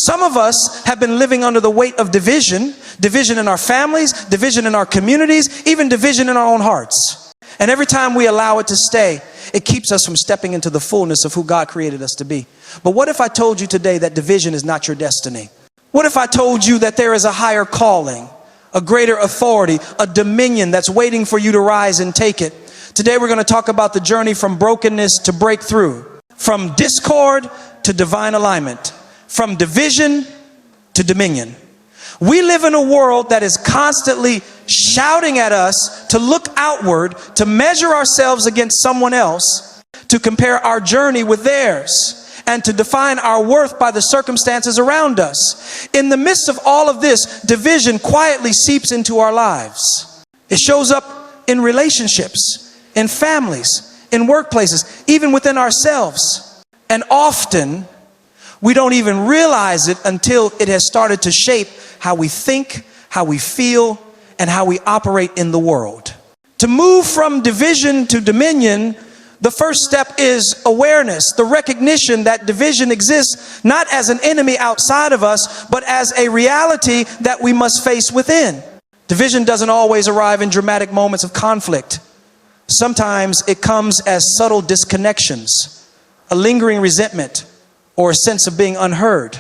Some of us have been living under the weight of division in our families, division in our communities, even division in our own hearts. And every time we allow it to stay, it keeps us from stepping into the fullness of who God created us to be. But what if I told you today that division is not your destiny? What if I told you that there is a higher calling, a greater authority, a dominion that's waiting for you to rise and take it? Today we're going to talk about the journey from brokenness to breakthrough, from discord to divine alignment, from division to dominion. We live in a world that is constantly shouting at us to look outward, to measure ourselves against someone else, to compare our journey with theirs, and to define our worth by the circumstances around us. In the midst of all of this, division quietly seeps into our lives. It shows up in relationships, in families, in workplaces, even within ourselves. And often, we don't even realize it until it has started to shape how we think, how we feel, and how we operate in the world. To move from division to dominion, the first step is awareness, the recognition that division exists not as an enemy outside of us, but as a reality that we must face within. Division doesn't always arrive in dramatic moments of conflict. Sometimes it comes as subtle disconnections, a lingering resentment, or a sense of being unheard.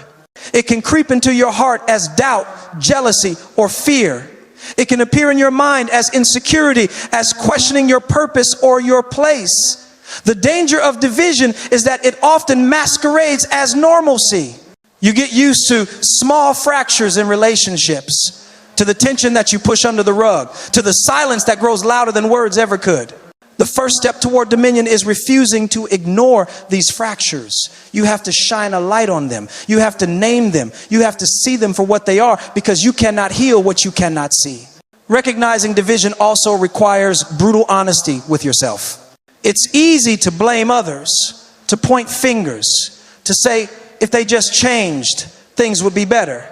It can creep into your heart as doubt, jealousy, or fear. It can appear in your mind as insecurity, as questioning your purpose or your place. The danger of division is that it often masquerades as normalcy. You get used to small fractures in relationships, to the tension that you push under the rug, to the silence that grows louder than words ever could. The first step toward dominion is refusing to ignore these fractures. You have to shine a light on them. You have to name them. You have to see them for what they are, because you cannot heal what you cannot see. Recognizing division also requires brutal honesty with yourself. It's easy to blame others, to point fingers, to say if they just changed, things would be better.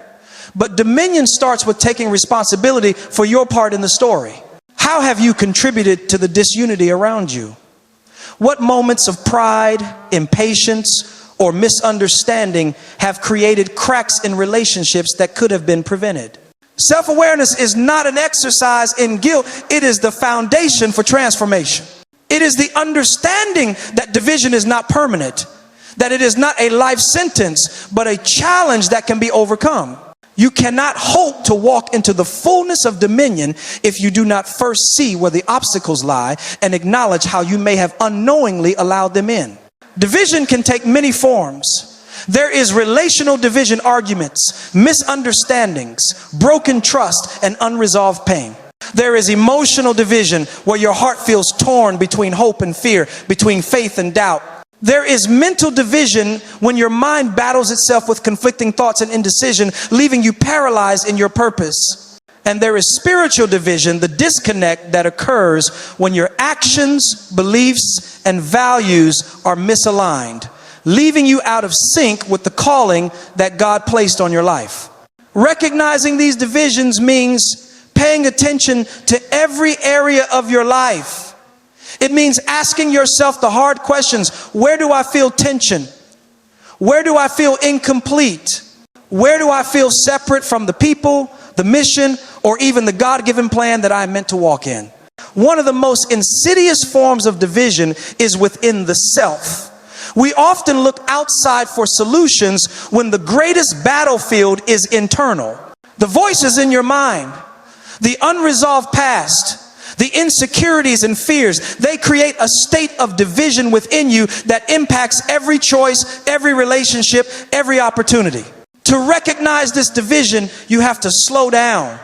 But dominion starts with taking responsibility for your part in the story. How have you contributed to the disunity around you? What moments of pride, impatience, or misunderstanding have created cracks in relationships that could have been prevented? Self-awareness is not an exercise in guilt. It is the foundation for transformation. It is the understanding that division is not permanent, that it is not a life sentence, but a challenge that can be overcome. You cannot hope to walk into the fullness of dominion if you do not first see where the obstacles lie and acknowledge how you may have unknowingly allowed them in. Division can take many forms. There is relational division, arguments, misunderstandings, broken trust, and unresolved pain. There is emotional division, where your heart feels torn between hope and fear, between faith and doubt. There is mental division, when your mind battles itself with conflicting thoughts and indecision, leaving you paralyzed in your purpose. And there is spiritual division, the disconnect that occurs when your actions, beliefs, and values are misaligned, leaving you out of sync with the calling that God placed on your life. Recognizing these divisions means paying attention to every area of your life. It means asking yourself the hard questions. Where do I feel tension? Where do I feel incomplete? Where do I feel separate from the people, the mission, or even the God-given plan that I'm meant to walk in? One of the most insidious forms of division is within the self. We often look outside for solutions when the greatest battlefield is internal. The voices in your mind, the unresolved past, the insecurities and fears, they create a state of division within you that impacts every choice, every relationship, every opportunity. To recognize this division, you have to slow down.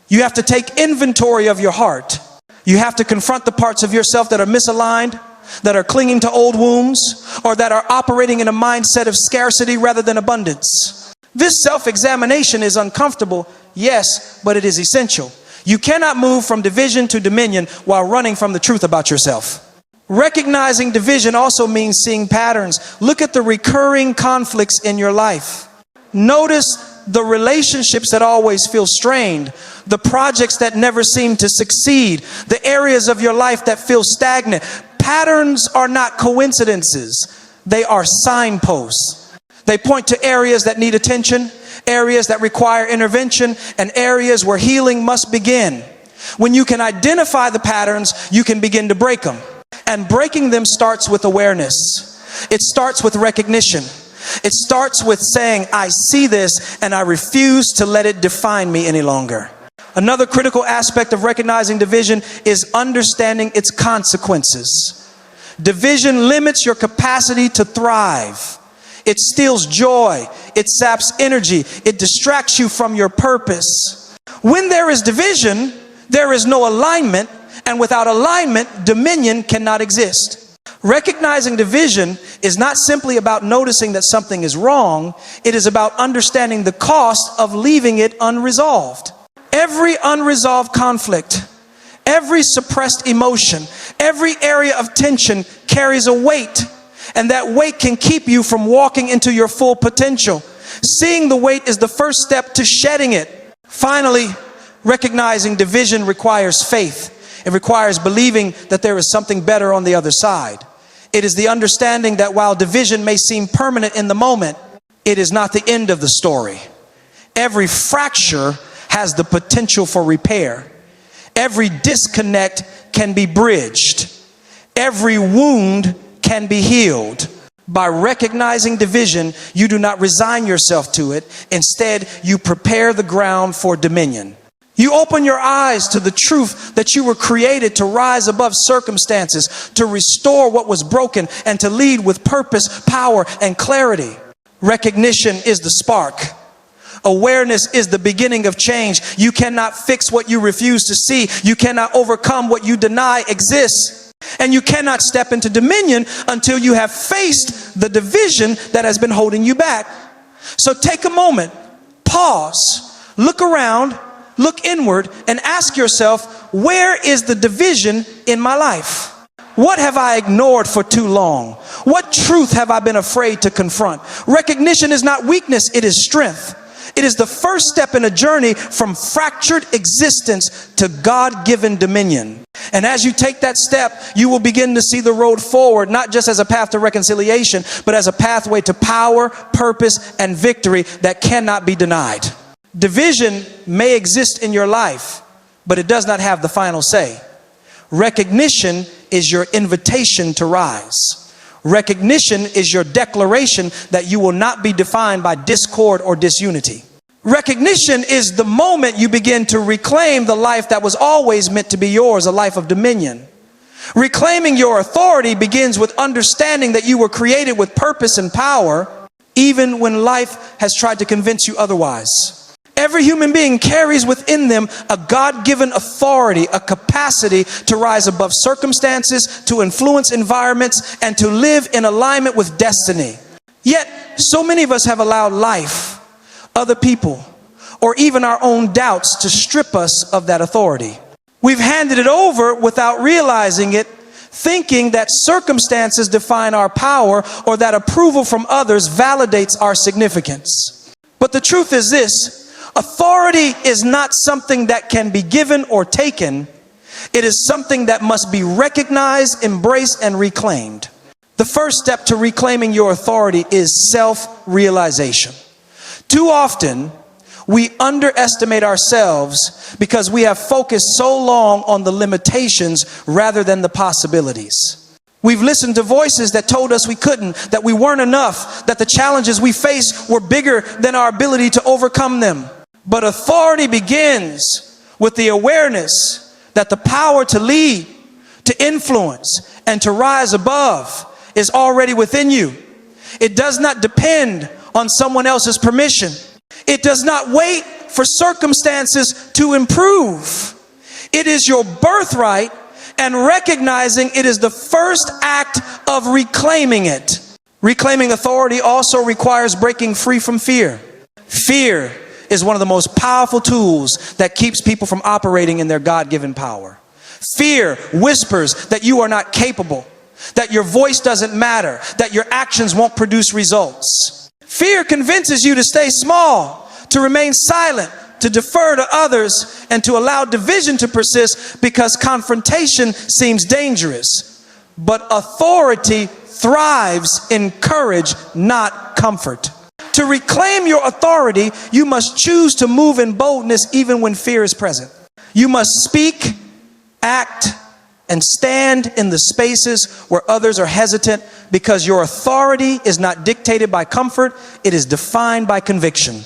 You have to take inventory of your heart. You have to confront the parts of yourself that are misaligned, that are clinging to old wounds, or that are operating in a mindset of scarcity rather than abundance. This self-examination is uncomfortable, yes, but it is essential. You cannot move from division to dominion while running from the truth about yourself. Recognizing division also means seeing patterns. Look at the recurring conflicts in your life. Notice the relationships that always feel strained, the projects that never seem to succeed, the areas of your life that feel stagnant. Patterns are not coincidences. They are signposts. They point to areas that need attention, areas that require intervention, and areas where healing must begin. When you can identify the patterns, you can begin to break them. And breaking them starts with awareness. It starts with recognition. It starts with saying, I see this and I refuse to let it define me any longer. Another critical aspect of recognizing division is understanding its consequences. Division limits your capacity to thrive. It steals joy. It saps energy. It distracts you from your purpose. When there is division, there is no alignment, and without alignment, dominion cannot exist. Recognizing division is not simply about noticing that something is wrong. It is about understanding the cost of leaving it unresolved. Every unresolved conflict, every suppressed emotion, every area of tension carries a weight, and that weight can keep you from walking into your full potential. Seeing the weight is the first step to shedding it. Finally, recognizing division requires faith. It requires believing that there is something better on the other side. It is the understanding that while division may seem permanent in the moment, it is not the end of the story. Every fracture has the potential for repair. Every disconnect can be bridged. Every wound can be healed. By recognizing division, you do not resign yourself to it. Instead, you prepare the ground for dominion. You open your eyes to the truth that you were created to rise above circumstances, to restore what was broken, and to lead with purpose, power, and clarity. Recognition is the spark. Awareness is the beginning of change. You cannot fix what you refuse to see. You cannot overcome what you deny exists. And you cannot step into dominion until you have faced the division that has been holding you back. So take a moment, pause, look around, look inward, and ask yourself, where is the division in my life? What have I ignored for too long? What truth have I been afraid to confront? Recognition is not weakness, it is strength. It is the first step in a journey from fractured existence to God-given dominion. And as you take that step, you will begin to see the road forward, not just as a path to reconciliation, but as a pathway to power, purpose, and victory that cannot be denied. Division may exist in your life, but it does not have the final say. Recognition is your invitation to rise. Recognition is your declaration that you will not be defined by discord or disunity. Recognition is the moment you begin to reclaim the life that was always meant to be yours, a life of dominion. Reclaiming your authority begins with understanding that you were created with purpose and power, even when life has tried to convince you otherwise. Every human being carries within them a God-given authority, a capacity to rise above circumstances, to influence environments, and to live in alignment with destiny. Yet, so many of us have allowed life, other people, or even our own doubts to strip us of that authority. We've handed it over without realizing it, thinking that circumstances define our power or that approval from others validates our significance. But the truth is this: authority is not something that can be given or taken. It is something that must be recognized, embraced, and reclaimed. The first step to reclaiming your authority is self-realization. Too often, we underestimate ourselves because we have focused so long on the limitations rather than the possibilities. We've listened to voices that told us we couldn't, that we weren't enough, that the challenges we face were bigger than our ability to overcome them. But authority begins with the awareness that the power to lead, to influence, and to rise above is already within you. It does not depend on someone else's permission. It does not wait for circumstances to improve. It is your birthright, and recognizing it is the first act of reclaiming it. Reclaiming authority also requires breaking free from fear. Fear is one of the most powerful tools that keeps people from operating in their God-given power. Fear whispers that you are not capable, that your voice doesn't matter, that your actions won't produce results. Fear convinces you to stay small, to remain silent, to defer to others, and to allow division to persist because confrontation seems dangerous. But authority thrives in courage, not comfort. To reclaim your authority, you must choose to move in boldness even when fear is present. You must speak, act, and stand in the spaces where others are hesitant, because your authority is not dictated by comfort, it is defined by conviction.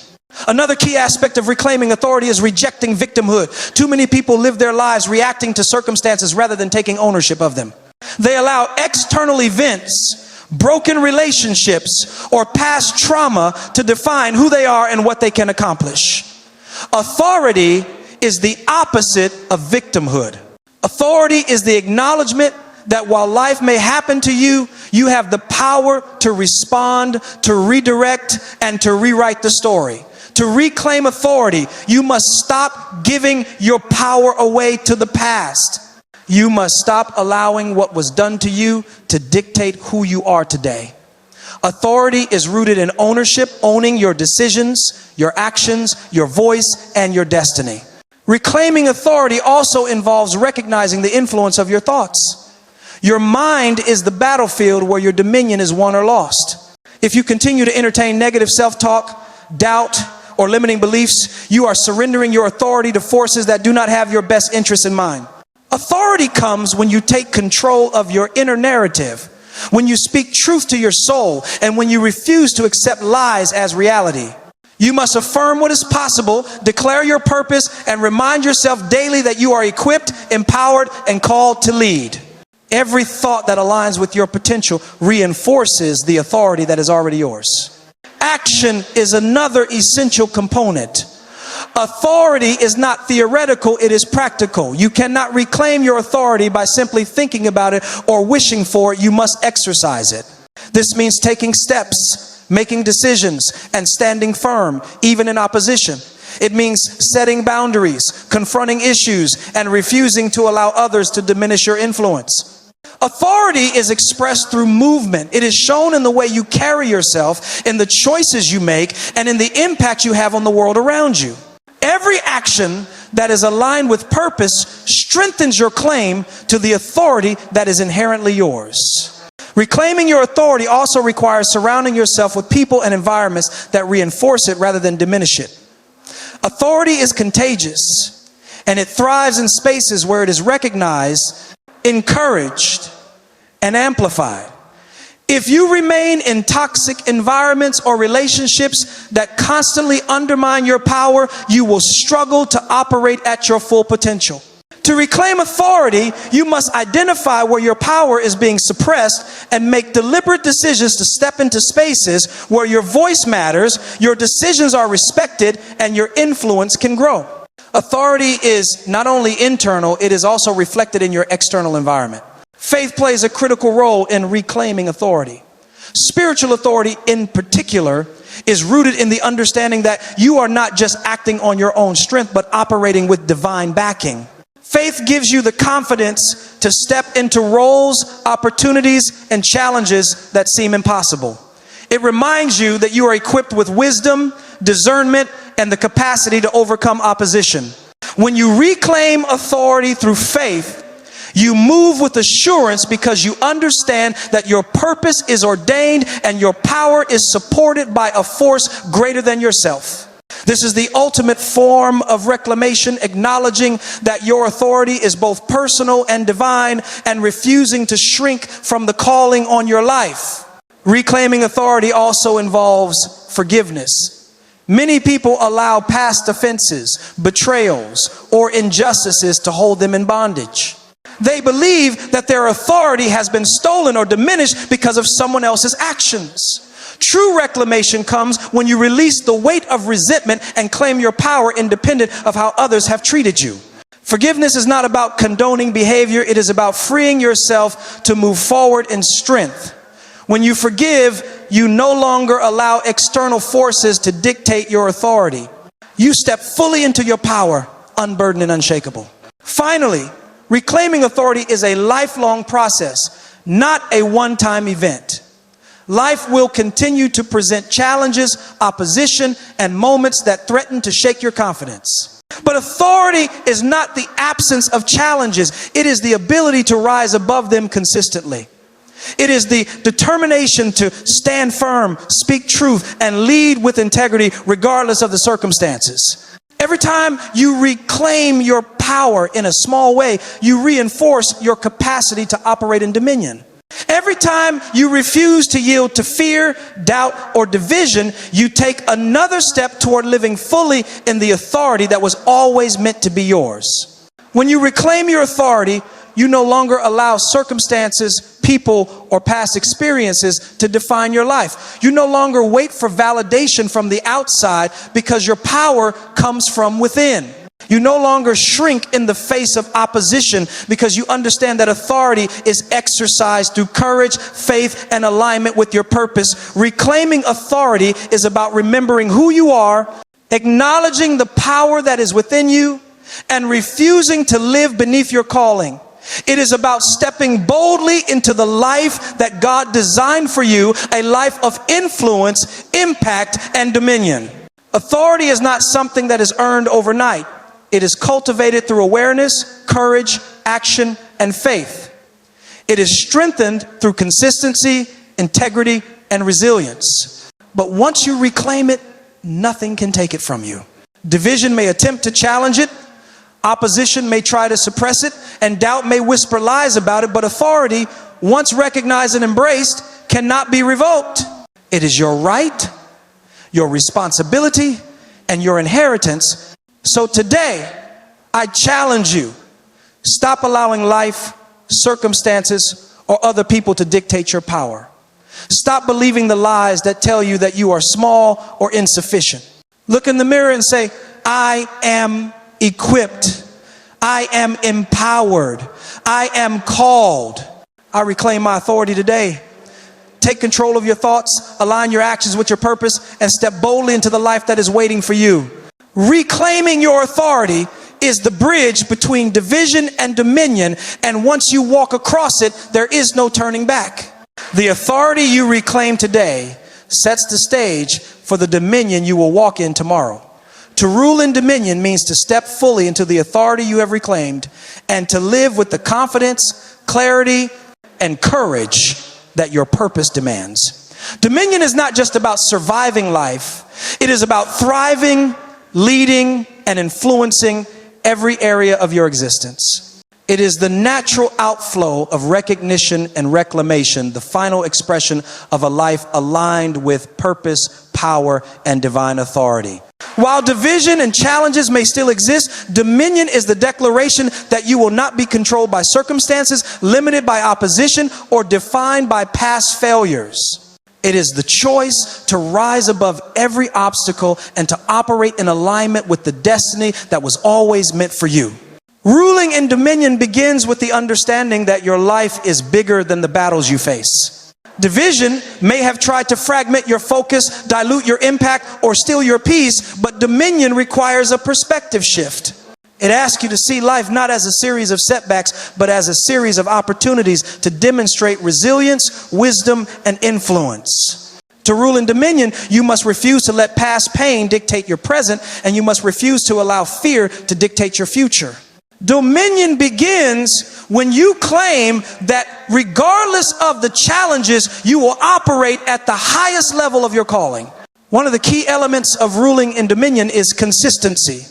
Another key aspect of reclaiming authority is rejecting victimhood. Too many people live their lives reacting to circumstances rather than taking ownership of them. They allow external events, broken relationships, or past trauma to define who they are and what they can accomplish. Authority is the opposite of victimhood. Authority is the acknowledgement that while life may happen to you, you have the power to respond, to redirect, and to rewrite the story. To reclaim authority, you must stop giving your power away to the past. You must stop allowing what was done to you to dictate who you are today. Authority is rooted in ownership, owning your decisions, your actions, your voice, and your destiny. Reclaiming authority also involves recognizing the influence of your thoughts. Your mind is the battlefield where your dominion is won or lost. If you continue to entertain negative self-talk, doubt, or limiting beliefs, you are surrendering your authority to forces that do not have your best interests in mind. Authority comes when you take control of your inner narrative, when you speak truth to your soul, and when you refuse to accept lies as reality. You must affirm what is possible, declare your purpose, and remind yourself daily that you are equipped, empowered, and called to lead. Every thought that aligns with your potential reinforces the authority that is already yours. Action is another essential component. Authority is not theoretical, it is practical. You cannot reclaim your authority by simply thinking about it or wishing for it. You must exercise it. This means taking steps, making decisions, and standing firm, even in opposition. It means setting boundaries, confronting issues, and refusing to allow others to diminish your influence. Authority is expressed through movement. It is shown in the way you carry yourself, in the choices you make, and in the impact you have on the world around you. Every action that is aligned with purpose strengthens your claim to the authority that is inherently yours. Reclaiming your authority also requires surrounding yourself with people and environments that reinforce it rather than diminish it. Authority is contagious, and it thrives in spaces where it is recognized, encouraged, and amplified. If you remain in toxic environments or relationships that constantly undermine your power, you will struggle to operate at your full potential. To reclaim authority, you must identify where your power is being suppressed and make deliberate decisions to step into spaces where your voice matters, your decisions are respected, and your influence can grow. Authority is not only internal, it is also reflected in your external environment. Faith plays a critical role in reclaiming authority. Spiritual authority in particular is rooted in the understanding that you are not just acting on your own strength, but operating with divine backing. Faith gives you the confidence to step into roles, opportunities, and challenges that seem impossible. It reminds you that you are equipped with wisdom, discernment, and the capacity to overcome opposition. When you reclaim authority through faith, you move with assurance because you understand that your purpose is ordained and your power is supported by a force greater than yourself. This is the ultimate form of reclamation, acknowledging that your authority is both personal and divine, and refusing to shrink from the calling on your life. Reclaiming authority also involves forgiveness. Many people allow past offenses, betrayals, or injustices to hold them in bondage. They believe that their authority has been stolen or diminished because of someone else's actions. True reclamation comes when you release the weight of resentment and claim your power independent of how others have treated you. Forgiveness is not about condoning behavior, it is about freeing yourself to move forward in strength. When you forgive, you no longer allow external forces to dictate your authority. You step fully into your power, unburdened and unshakable. Finally, reclaiming authority is a lifelong process, not a one-time event. Life will continue to present challenges, opposition, and moments that threaten to shake your confidence. But authority is not the absence of challenges. It is the ability to rise above them consistently. It is the determination to stand firm, speak truth, and lead with integrity regardless of the circumstances. Every time you reclaim your power in a small way, you reinforce your capacity to operate in dominion. Every time you refuse to yield to fear, doubt, or division, you take another step toward living fully in the authority that was always meant to be yours. When you reclaim your authority, you no longer allow circumstances, people, or past experiences to define your life. You no longer wait for validation from the outside because your power comes from within. You no longer shrink in the face of opposition because you understand that authority is exercised through courage, faith, and alignment with your purpose. Reclaiming authority is about remembering who you are, acknowledging the power that is within you, and refusing to live beneath your calling. It is about stepping boldly into the life that God designed for you, a life of influence, impact, and dominion. Authority is not something that is earned overnight. It is cultivated through awareness, courage, action, and faith. It is strengthened through consistency, integrity, and resilience. But once you reclaim it, nothing can take it from you. Division may attempt to challenge it. Opposition may try to suppress it, and doubt may whisper lies about it, but authority, once recognized and embraced, cannot be revoked. It is your right, your responsibility, and your inheritance. So today, I challenge you, stop allowing life, circumstances, or other people to dictate your power. Stop believing the lies that tell you that you are small or insufficient. Look in the mirror and say, I am equipped. I am empowered. I am called. I reclaim my authority today. Take control of your thoughts, align your actions with your purpose, and step boldly into the life that is waiting for you. Reclaiming your authority is the bridge between division and dominion, and once you walk across it, there is no turning back. The authority you reclaim today sets the stage for the dominion you will walk in tomorrow. To rule in dominion means to step fully into the authority you have reclaimed and to live with the confidence, clarity, and courage that your purpose demands. Dominion is not just about surviving life. It is about thriving, leading, and influencing every area of your existence. It is the natural outflow of recognition and reclamation, the final expression of a life aligned with purpose, power, and divine authority. While division and challenges may still exist, dominion is the declaration that you will not be controlled by circumstances, limited by opposition, or defined by past failures. It is the choice to rise above every obstacle and to operate in alignment with the destiny that was always meant for you. Ruling in dominion begins with the understanding that your life is bigger than the battles you face. Division may have tried to fragment your focus, dilute your impact, or steal your peace, but dominion requires a perspective shift. It asks you to see life not as a series of setbacks, but as a series of opportunities to demonstrate resilience, wisdom, and influence. To rule in dominion, you must refuse to let past pain dictate your present, and you must refuse to allow fear to dictate your future. Dominion begins when you claim that regardless of the challenges, you will operate at the highest level of your calling. One of the key elements of ruling in dominion is consistency.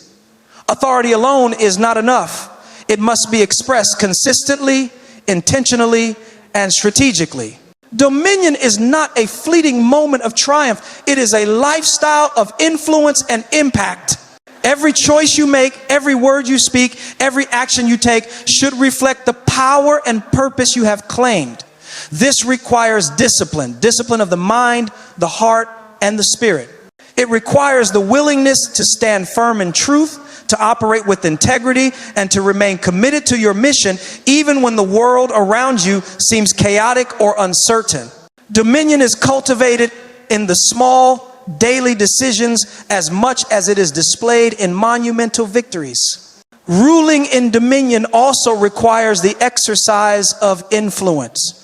Authority alone is not enough. It must be expressed consistently, intentionally, and strategically. Dominion is not a fleeting moment of triumph. It is a lifestyle of influence and impact. Every choice you make, every word you speak, every action you take should reflect the power and purpose you have claimed. This requires discipline, discipline of the mind, the heart, and the spirit. It requires the willingness to stand firm in truth, to operate with integrity, and to remain committed to your mission even when the world around you seems chaotic or uncertain. Dominion is cultivated in the small, daily decisions as much as it is displayed in monumental victories. Ruling in dominion also requires the exercise of influence.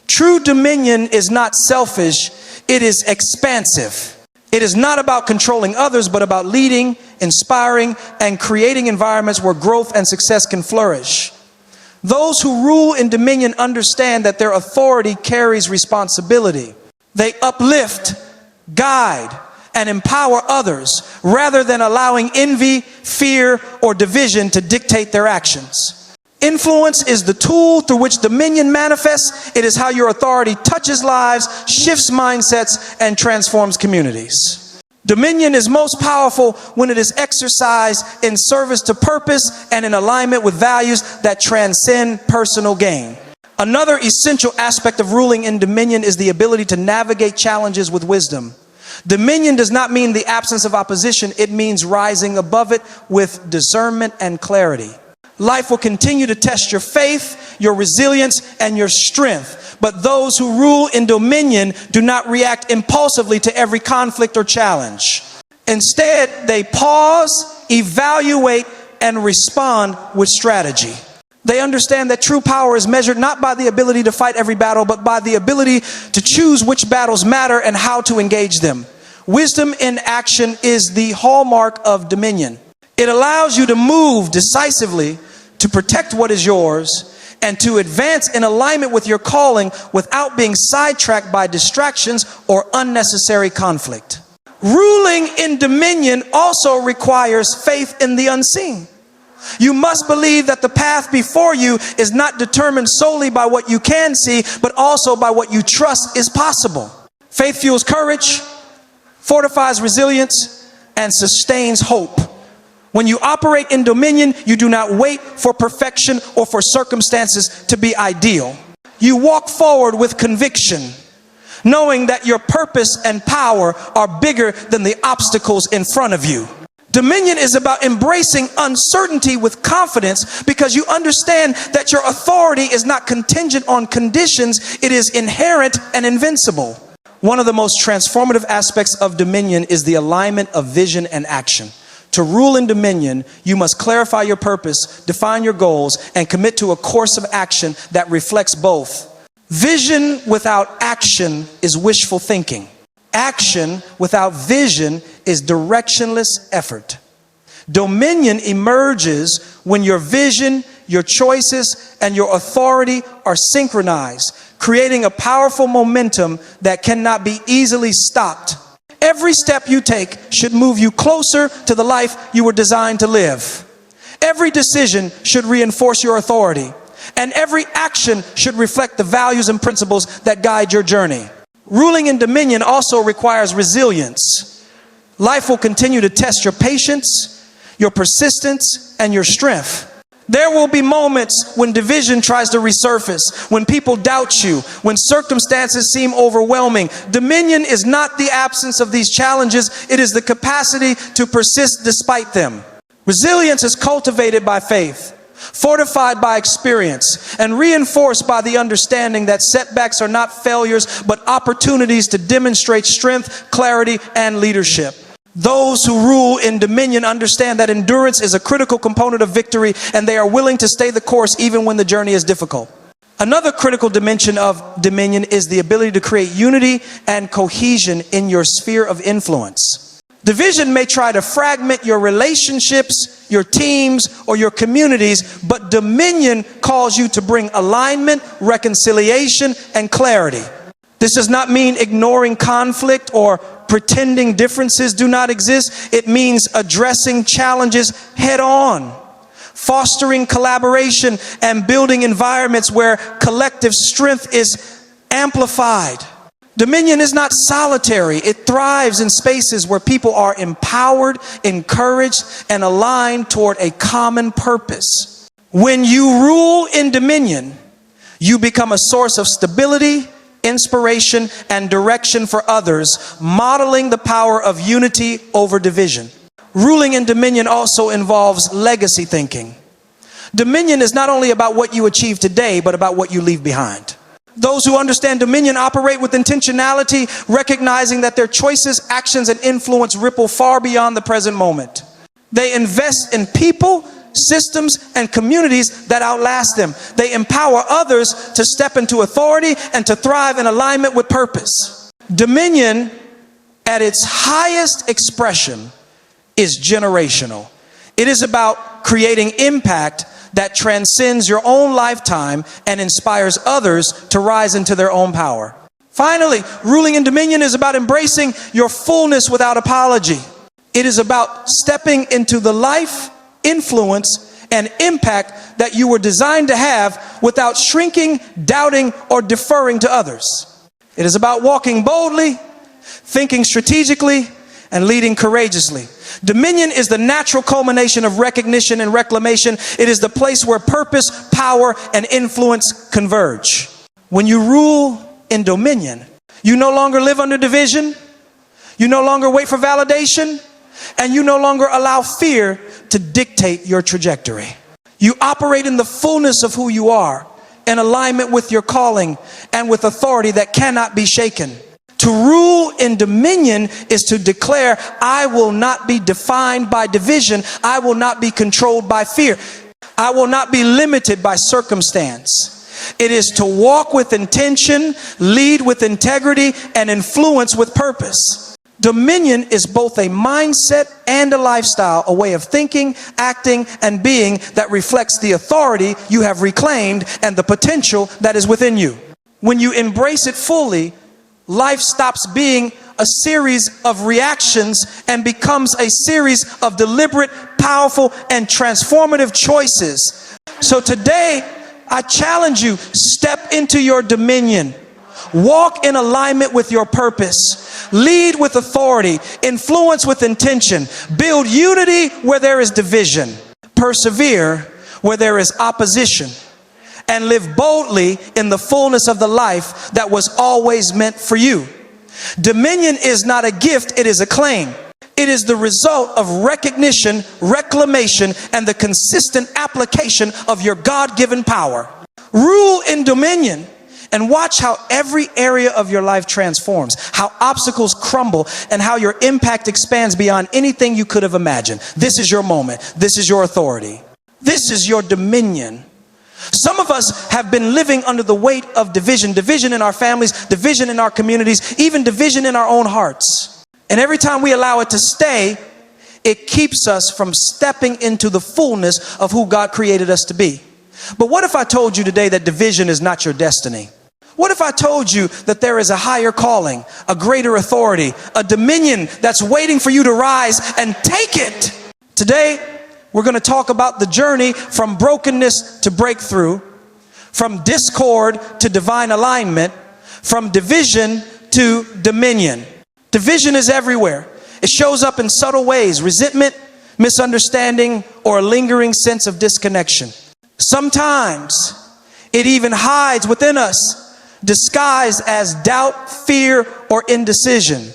True dominion is not selfish, it is expansive. It is not about controlling others, but about leading, inspiring, and creating environments where growth and success can flourish. Those who rule in dominion understand that their authority carries responsibility. They uplift, guide, and empower others rather than allowing envy, fear, or division to dictate their actions. Influence is the tool through which dominion manifests. It is how your authority touches lives, shifts mindsets, and transforms communities. Dominion is most powerful when it is exercised in service to purpose and in alignment with values that transcend personal gain. Another essential aspect of ruling in dominion is the ability to navigate challenges with wisdom. Dominion does not mean the absence of opposition. It means rising above it with discernment and clarity. Life will continue to test your faith, your resilience, and your strength. But those who rule in dominion do not react impulsively to every conflict or challenge. Instead, they pause, evaluate, and respond with strategy. They understand that true power is measured not by the ability to fight every battle, but by the ability to choose which battles matter and how to engage them. Wisdom in action is the hallmark of dominion. It allows you to move decisively, to protect what is yours, and to advance in alignment with your calling without being sidetracked by distractions or unnecessary conflict. Ruling in dominion also requires faith in the unseen. You must believe that the path before you is not determined solely by what you can see, but also by what you trust is possible. Faith fuels courage, fortifies resilience, and sustains hope. When you operate in dominion, you do not wait for perfection or for circumstances to be ideal. You walk forward with conviction, knowing that your purpose and power are bigger than the obstacles in front of you. Dominion is about embracing uncertainty with confidence because you understand that your authority is not contingent on conditions. It is inherent and invincible. One of the most transformative aspects of dominion is the alignment of vision and action. To rule in dominion, you must clarify your purpose, define your goals, and commit to a course of action that reflects both. Vision without action is wishful thinking. Action without vision is directionless effort. Dominion emerges when your vision, your choices, and your authority are synchronized, creating a powerful momentum that cannot be easily stopped. Every step you take should move you closer to the life you were designed to live. Every decision should reinforce your authority, and every action should reflect the values and principles that guide your journey. Ruling in dominion also requires resilience. Life will continue to test your patience, your persistence, and your strength. There will be moments when division tries to resurface, when people doubt you, when circumstances seem overwhelming. Dominion is not the absence of these challenges. It is the capacity to persist despite them. Resilience is cultivated by faith, fortified by experience, and reinforced by the understanding that setbacks are not failures, but opportunities to demonstrate strength, clarity, and leadership. Those who rule in dominion understand that endurance is a critical component of victory, and they are willing to stay the course even when the journey is difficult. Another critical dimension of dominion is the ability to create unity and cohesion in your sphere of influence. Division may try to fragment your relationships, your teams, or your communities, but dominion calls you to bring alignment, reconciliation, and clarity. This does not mean ignoring conflict or pretending differences do not exist. It means addressing challenges head on, fostering collaboration, and building environments where collective strength is amplified. Dominion is not solitary. It thrives in spaces where people are empowered, encouraged, and aligned toward a common purpose. When you rule in dominion, you become a source of stability, inspiration, and direction for others, modeling the power of unity over division. Ruling in dominion also involves legacy thinking. Dominion is not only about what you achieve today, but about what you leave behind. Those who understand dominion operate with intentionality, recognizing that their choices, actions, and influence ripple far beyond the present moment. They invest in people, systems, and communities that outlast them. They empower others to step into authority and to thrive in alignment with purpose. Dominion, at its highest expression, is generational. It is about creating impact that transcends your own lifetime and inspires others to rise into their own power. Finally, ruling in dominion is about embracing your fullness without apology. It is about stepping into the life, influence, and impact that you were designed to have without shrinking, doubting, or deferring to others. It is about walking boldly, thinking strategically, and leading courageously. Dominion is the natural culmination of recognition and reclamation. It is the place where purpose, power, and influence converge. When you rule in dominion, you no longer live under division, you no longer wait for validation, and you no longer allow fear to dictate your trajectory. You operate in the fullness of who you are, in alignment with your calling and with authority that cannot be shaken. To rule in dominion is to declare, I will not be defined by division. I will not be controlled by fear. I will not be limited by circumstance. It is to walk with intention, lead with integrity, and influence with purpose. Dominion is both a mindset and a lifestyle, a way of thinking, acting, and being that reflects the authority you have reclaimed and the potential that is within you. When you embrace it fully, life stops being a series of reactions and becomes a series of deliberate, powerful, and transformative choices. So today, I challenge you, step into your dominion. Walk in alignment with your purpose. Lead with authority. Influence with intention. Build unity where there is division. Persevere where there is opposition. And live boldly in the fullness of the life that was always meant for you. Dominion is not a gift, it is a claim. It is the result of recognition, reclamation, and the consistent application of your God-given power. Rule in dominion and watch how every area of your life transforms, how obstacles crumble, and how your impact expands beyond anything you could have imagined. This is your moment. This is your authority. This is your dominion. Some of us have been living under the weight of division in our families, division in our communities, even division in our own hearts. And every time we allow it to stay, it keeps us from stepping into the fullness of who God created us to be. But what if I told you today that division is not your destiny? What if I told you that there is a higher calling, a greater authority, a dominion that's waiting for you to rise and take it? Today, we're going to talk about the journey from brokenness to breakthrough, from discord to divine alignment, from division to dominion. Division is everywhere. It shows up in subtle ways: resentment, misunderstanding, or a lingering sense of disconnection. Sometimes it even hides within us, disguised as doubt, fear, or indecision.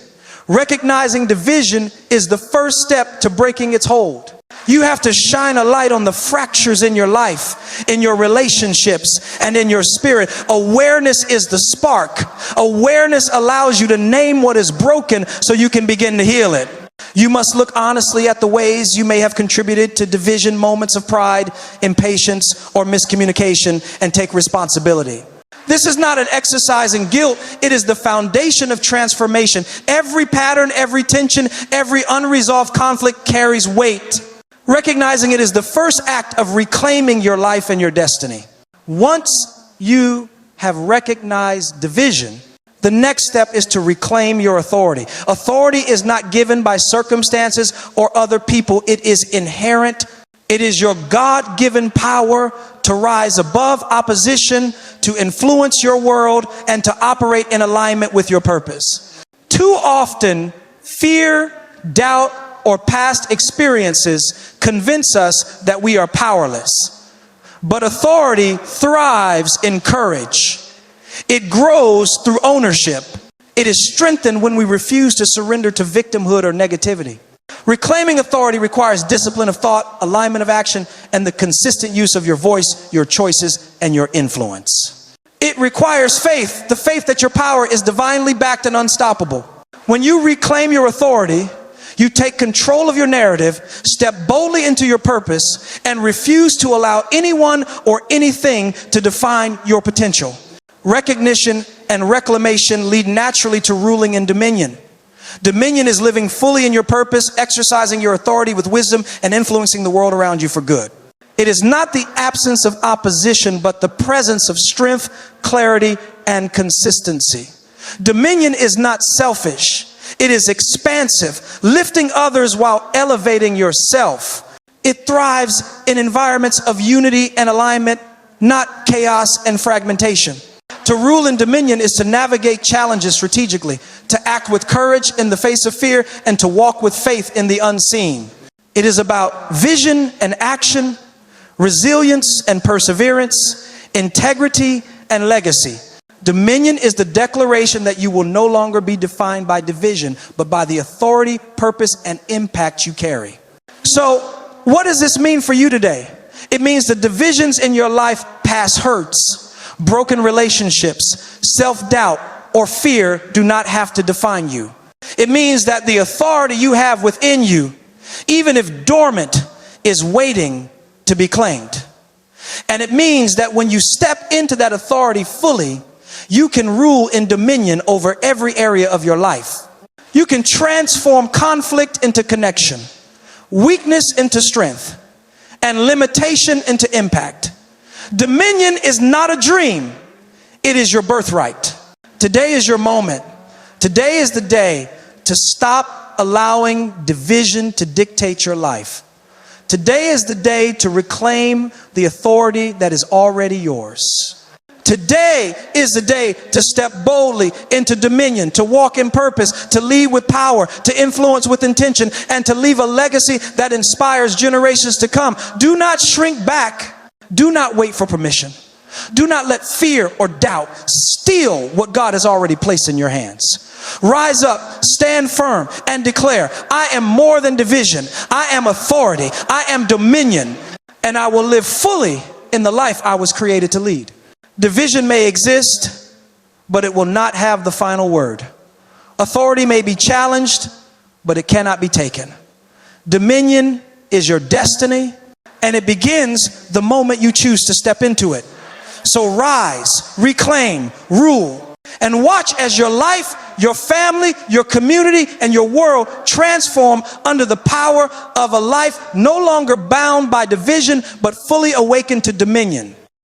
Recognizing division is the first step to breaking its hold. You have to shine a light on the fractures in your life, in your relationships, and in your spirit. Awareness is the spark. Awareness allows you to name what is broken so you can begin to heal it. You must look honestly at the ways you may have contributed to division, moments of pride, impatience, or miscommunication, and take responsibility. This is not an exercise in guilt. It is the foundation of transformation. Every pattern, every tension, every unresolved conflict carries weight. Recognizing it is the first act of reclaiming your life and your destiny. Once you have recognized division, the next step is to reclaim your authority. Authority is not given by circumstances or other people. It is inherent. It is your God-given power to rise above opposition, to influence your world, and to operate in alignment with your purpose. Too often, fear, doubt, or past experiences convince us that we are powerless. But authority thrives in courage. It grows through ownership. It is strengthened when we refuse to surrender to victimhood or negativity. Reclaiming authority requires discipline of thought, alignment of action, and the consistent use of your voice, your choices, and your influence. It requires faith, the faith that your power is divinely backed and unstoppable. When you reclaim your authority, you take control of your narrative, step boldly into your purpose, and refuse to allow anyone or anything to define your potential. Recognition and reclamation lead naturally to ruling in dominion. Dominion is living fully in your purpose, exercising your authority with wisdom, and influencing the world around you for good. It is not the absence of opposition, but the presence of strength, clarity, and consistency. Dominion is not selfish. It is expansive, lifting others while elevating yourself. It thrives in environments of unity and alignment, not chaos and fragmentation. To rule in dominion is to navigate challenges strategically, to act with courage in the face of fear, and to walk with faith in the unseen. It is about vision and action, resilience and perseverance, integrity and legacy. Dominion is the declaration that you will no longer be defined by division, but by the authority, purpose, and impact you carry. So, what does this mean for you today? It means the divisions in your life, past hurts, broken relationships, self-doubt, or fear do not have to define you. It means that the authority you have within you, even if dormant, is waiting to be claimed. And it means that when you step into that authority fully, you can rule in dominion over every area of your life. You can transform conflict into connection, weakness into strength, and limitation into impact. Dominion is not a dream. It is your birthright. Today is your moment. Today is the day to stop allowing division to dictate your life. Today is the day to reclaim the authority that is already yours. Today is the day to step boldly into dominion, to walk in purpose, to lead with power, to influence with intention, and to leave a legacy that inspires generations to come. Do not shrink back. Do not wait for permission. Do not let fear or doubt steal what God has already placed in your hands. Rise up, stand firm, and declare, I am more than division. I am authority. I am dominion, and I will live fully in the life I was created to lead. Division may exist, but it will not have the final word. Authority may be challenged, but it cannot be taken. Dominion is your destiny, and it begins the moment you choose to step into it. So rise, reclaim, rule, and watch as your life, your family, your community, and your world transform under the power of a life no longer bound by division, but fully awakened to dominion.